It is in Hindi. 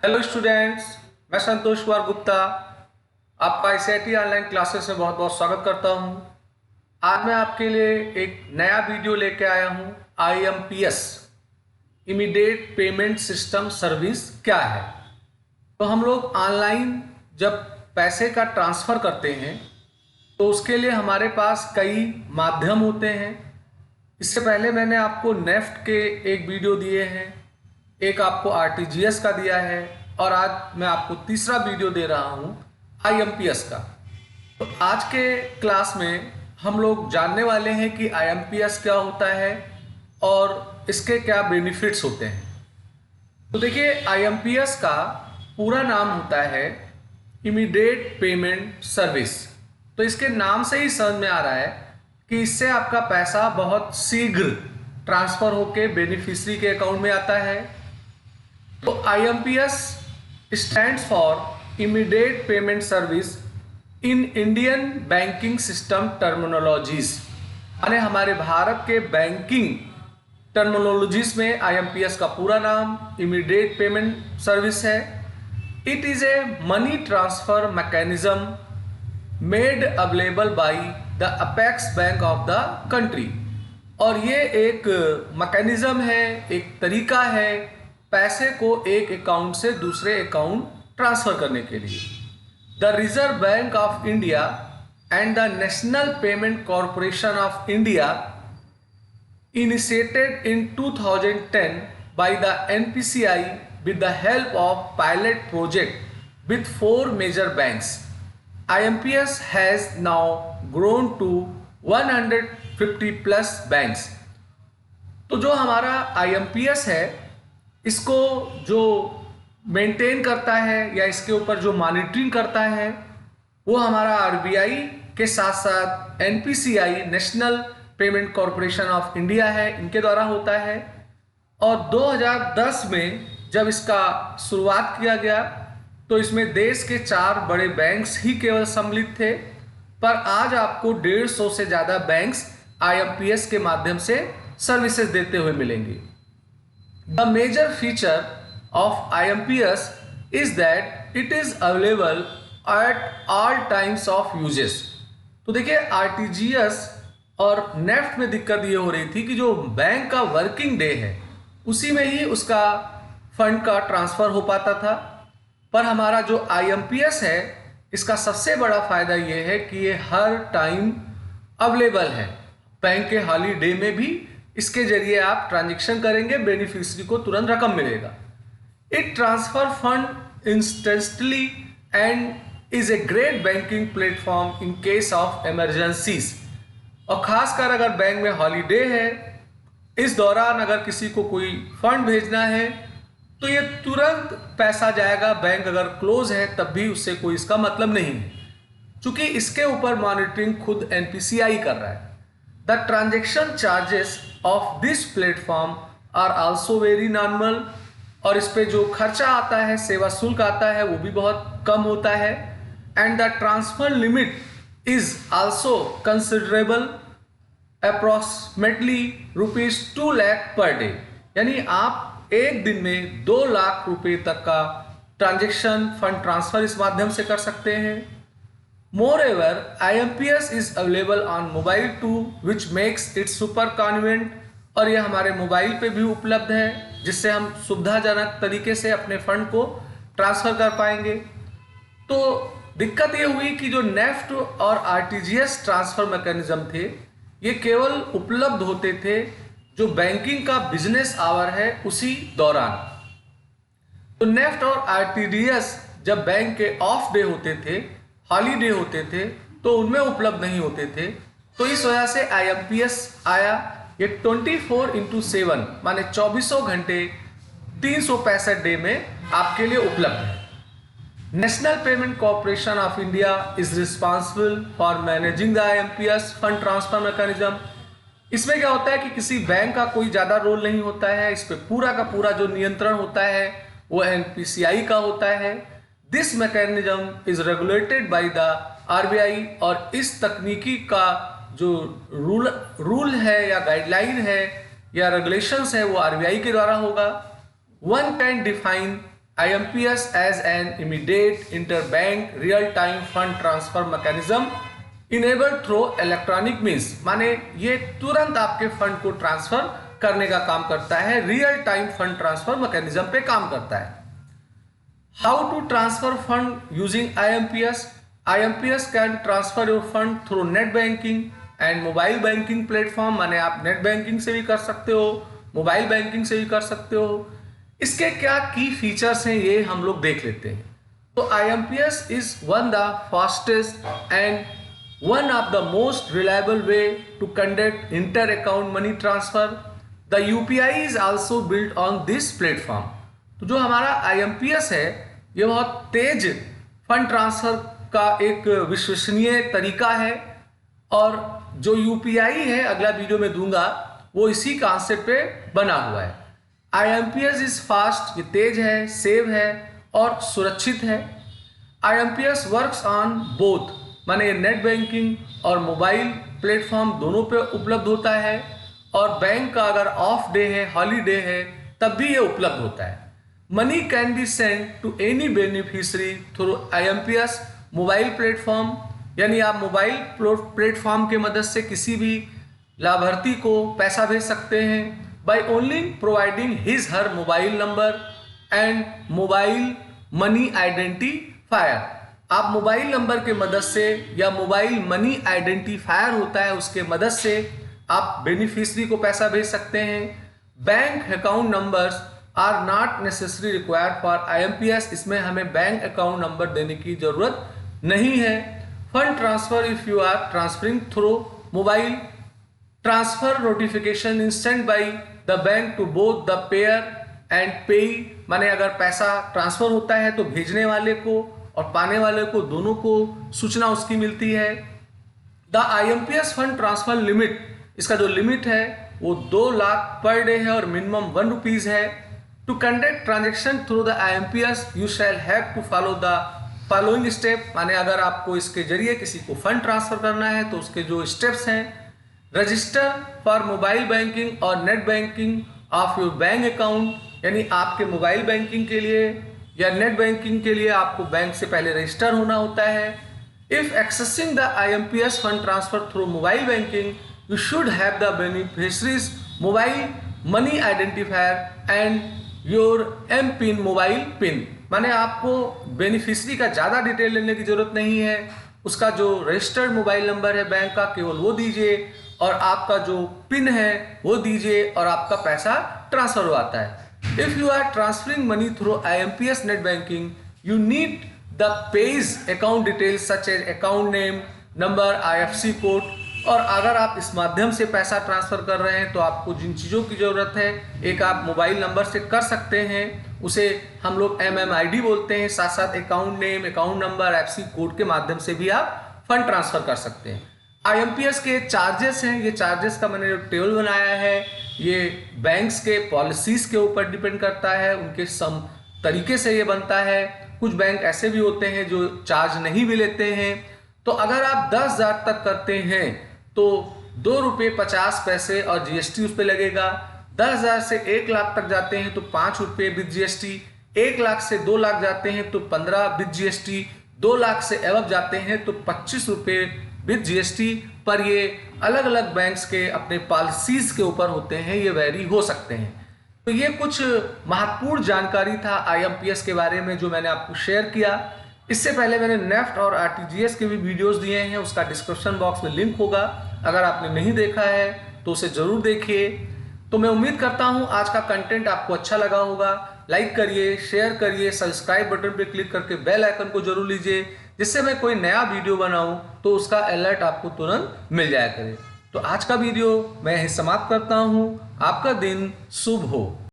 हेलो स्टूडेंट्स, मैं संतोष कुमार गुप्ता आपका ICIT ऑनलाइन क्लासेस में बहुत बहुत स्वागत करता हूं। आज मैं आपके लिए एक नया वीडियो लेके आया हूं। IMPS immediate payment system service क्या है। तो हम लोग ऑनलाइन जब पैसे का ट्रांसफ़र करते हैं तो उसके लिए हमारे पास कई माध्यम होते हैं। इससे पहले मैंने आपको नेफ्ट के एक वीडियो दिए हैं, एक आपको RTGS का दिया है और आज मैं आपको तीसरा वीडियो दे रहा हूं IMPS का। तो आज के क्लास में हम लोग जानने वाले हैं कि IMPS क्या होता है और इसके क्या बेनिफिट्स होते हैं। तो देखिए, IMPS का पूरा नाम होता है इमीडिएट पेमेंट सर्विस। तो इसके नाम से ही समझ में आ रहा है कि इससे आपका पैसा बहुत शीघ्र ट्रांसफ़र होके बेनिफिशियरी के अकाउंट में आता है। तो IMPS stands for immediate payment service in Indian banking system terminologies, यानी हमारे भारत के बैंकिंग टर्मिनोलॉजीज में IMPS का पूरा नाम इमीडिएट पेमेंट सर्विस है। It is a money transfer mechanism made available by the apex bank of the country. और ये एक मैकेनिज्म है, एक तरीका है पैसे को एक अकाउंट से दूसरे अकाउंट ट्रांसफर करने के लिए। The reserve bank of India and the national payment corporation of India initiated in 2010 by the NPCI with the help of pilot project with 4 major banks. IMPS has now grown to 150 plus banks. तो जो हमारा IMPS है, इसको जो मेंटेन करता है या इसके ऊपर जो मॉनिटरिंग करता है वो हमारा RBI के साथ साथ NPCI national payment corporation of India है, इनके द्वारा होता है। और 2010 में जब इसका शुरुआत किया गया तो इसमें देश के 4 बड़े बैंक्स ही केवल सम्मिलित थे, पर आज आपको 150 से ज़्यादा बैंक्स IMPS के माध्यम से सर्विसेज देते हुए मिलेंगे। The major feature of IMPS is that it is available at all times of uses. तो देखिए, RTGS और नेफ्ट में दिक्कत ये हो रही थी कि जो बैंक का वर्किंग डे है उसी में ही उसका फंड का ट्रांसफ़र हो पाता था, पर हमारा जो IMPS है इसका सबसे बड़ा फ़ायदा ये है कि ये हर टाइम अवेलेबल है। बैंक के हॉलीडे में भी इसके जरिए आप ट्रांजेक्शन करेंगे, बेनिफिशियरी को तुरंत रकम मिलेगा। It transfer fund instantly and is a great banking platform in case of emergencies. और खासकर अगर बैंक में हॉलीडे है, इस दौरान अगर किसी को कोई फंड भेजना है तो ये तुरंत पैसा जाएगा। बैंक अगर क्लोज है तब भी उससे कोई इसका मतलब नहीं है, क्योंकि इसके ऊपर मॉनिटरिंग खुद NPCI कर रहा है। The transaction charges of this platform are also very normal. और इस पे जो खर्चा आता है, सेवा शुल्क आता है, वो भी बहुत कम होता है। And the transfer limit is also considerable, approximately ₹2 lakh per day। यानी आप एक दिन में 2 लाख रुपए तक का ट्रांजेक्शन फंड ट्रांसफर इस माध्यम से कर सकते हैं। Moreover, IMPS is available on mobile too, which makes it super convenient। और यह हमारे मोबाइल पे भी उपलब्ध है, जिससे हम सुविधाजनक तरीके से अपने फंड को ट्रांसफर कर पाएंगे। तो दिक्कत ये हुई कि जो नेफ्ट और RTGS ट्रांसफर मैकेनिज्म थे ये केवल उपलब्ध होते थे जो बैंकिंग का बिजनेस आवर है उसी दौरान। तो नेफ्ट और RTGS जब बैंक के ऑफ डे होते थे, हॉलीडे होते थे, तो उनमें उपलब्ध नहीं होते थे। तो इस वजह से IMPS आया। ये 24x7 माने 24 घंटे 365 डे में आपके लिए उपलब्ध है। National payment corporation of India is responsible for managing the IMPS fund transfer mechanism. इसमें क्या होता है कि किसी बैंक का कोई ज़्यादा रोल नहीं होता है, इस पे पूरा का पूरा जो नियंत्रण होता है वो NPCI का होता है। This mechanism is regulated by the RBI। और इस तकनीकी का जो रूल है या गाइडलाइन है या रेगुलेशंस है वो RBI के द्वारा होगा। One can define IMPS as an immediate interbank real-time fund transfer mechanism enabled through electronic means, माने ये तुरंत आपके फंड को ट्रांसफर करने का काम करता है, real time fund transfer mechanism पे काम करता है। How to transfer fund using IMPS? IMPS can transfer your fund through net banking and mobile banking platform, माने आप नेट बैंकिंग से भी कर सकते हो, मोबाइल बैंकिंग से भी कर सकते हो। इसके क्या की फीचर्स हैं ये हम लोग देख लेते हैं। तो IMPS is one the fastest and one of the most reliable way to conduct inter-account money transfer. The UPI is also built on this platform. तो जो हमारा IMPS है ये बहुत तेज फंड ट्रांसफर का एक विश्वसनीय तरीका है, और जो UPI है अगला वीडियो में दूंगा वो इसी कॉन्सेप्ट पे बना हुआ है। IMPS इज फास्ट, ये तेज है, सेव है और सुरक्षित है। IMPS वर्क्स ऑन बोथ, माने नेट बैंकिंग और मोबाइल प्लेटफॉर्म दोनों पे उपलब्ध होता है, और बैंक का अगर ऑफ डे है, हॉलीडे है, तब भी ये उपलब्ध होता है। Money can be send to any beneficiary through IMPS mobile platform, यानी आप मोबाइल प्लेटफॉर्म के मदद से किसी भी लाभार्थी को पैसा भेज सकते हैं by only providing his her mobile number and mobile money identifier. आप मोबाइल नंबर के मदद से या मोबाइल मनी आइडेंटिफायर होता है उसके मदद से आप बेनिफिशियरी को पैसा भेज सकते हैं। Bank account numbers are not necessary required for IMPS, इसमें हमें बैंक अकाउंट नंबर देने की जरूरत नहीं है। Fund transfer if you are transferring through mobile, transfer notification is sent by the bank to both the payer and payee, माने अगर पैसा ट्रांसफर होता है तो भेजने वाले को और पाने वाले को दोनों को सूचना उसकी मिलती है। The IMPS fund transfer limit, इसका जो लिमिट है वो 2 लाख पर डे है और मिनिमम 1 रुपीज है। To conduct transaction through the IMPS you shall have to follow the following step, माने अगर आपको इसके जरिए किसी को फंड ट्रांसफर करना है तो उसके जो स्टेप्स हैं, रजिस्टर फॉर मोबाइल बैंकिंग और net banking of your bank account, यानी आपके मोबाइल बैंकिंग के लिए या नेट बैंकिंग के लिए आपको बैंक से पहले रजिस्टर होना होता है। If accessing the IMPS fund transfer through mobile banking you should have the beneficiaries mobile money identifier and your MPIN mobile pin, माने आपको बेनिफिशियरी का ज़्यादा डिटेल लेने की जरूरत नहीं है, उसका जो रजिस्टर्ड मोबाइल नंबर है बैंक का केवल वो दीजिए और आपका जो पिन है वो दीजिए और आपका पैसा ट्रांसफर हो आता है। If you are transferring money through IMPS net banking, you need the pay's account details such as account name, number, IFSC code, और अगर आप इस माध्यम से पैसा ट्रांसफर कर रहे हैं तो आपको जिन चीज़ों की ज़रूरत है, एक आप मोबाइल नंबर से कर सकते हैं, उसे हम लोग MMID बोलते हैं, साथ साथ account name, account number, IFSC code के माध्यम से भी आप फंड ट्रांसफर कर सकते हैं। IMPS के चार्जेस हैं, ये चार्जेस का मैंने टेबल बनाया है, ये बैंक्स के पॉलिसीज के ऊपर डिपेंड करता है, उनके सम तरीके से ये बनता है। कुछ बैंक ऐसे भी होते हैं जो चार्ज नहीं भी लेते हैं। तो अगर आप 10,000 तक करते हैं तो ₹2.50 और GST उस पर लगेगा। 10,000 से 1 लाख तक जाते हैं तो ₹5 विद GST, 1 लाख से 2 लाख जाते हैं तो 15 विद GST, 2 लाख से एवब जाते हैं तो ₹25 विद GST। पर ये अलग अलग बैंक्स के अपने पॉलिसीज के ऊपर होते हैं, ये वेरी हो सकते हैं। तो ये कुछ महत्वपूर्ण जानकारी था IMPS के बारे में जो मैंने आपको शेयर किया। इससे पहले मैंने नेफ्ट और RTGS के भी वीडियोस दिए हैं, उसका डिस्क्रिप्शन बॉक्स में लिंक होगा, अगर आपने नहीं देखा है तो उसे जरूर देखिए। तो मैं उम्मीद करता हूँ आज का कंटेंट आपको अच्छा लगा होगा। लाइक करिए, शेयर करिए, सब्सक्राइब बटन पर क्लिक करके बेल आइकन को जरूर लीजिए, जिससे मैं कोई नया वीडियो बनाऊं तो उसका अलर्ट आपको तुरंत मिल जाया करे। तो आज का वीडियो मैं यहीं समाप्त करता हूं। आपका दिन शुभ हो।